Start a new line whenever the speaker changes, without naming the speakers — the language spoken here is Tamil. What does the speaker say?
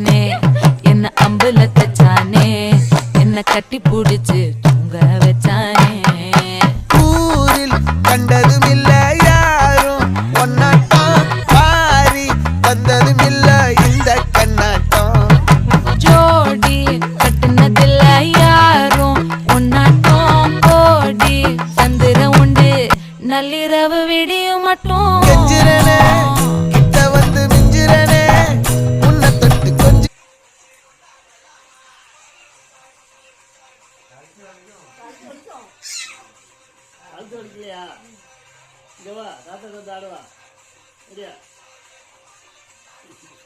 வச்சானே என்ன அம்புல தச்சானே என்ன கட்டி புடிச்சு தூங்க வச்சானே
ஊரில் கண்டதும் இல்ல யாரும் ஒன்னாட்டம் பாரி வந்ததும் இல்ல இந்த கண்ணாட்டம்
ஜோடி கட்டுனதில்ல யாரும் ஒன்னாட்டம் கோடி சந்திர உண்டு நள்ளிரவு விடியும் மட்டும்
கெஞ்சிரனே கிட்ட வந்து மிஞ்சிரனே உன்னை தொட்டு கொஞ்சம்
இங்க வா தாத்தா ஆடுவா சரியா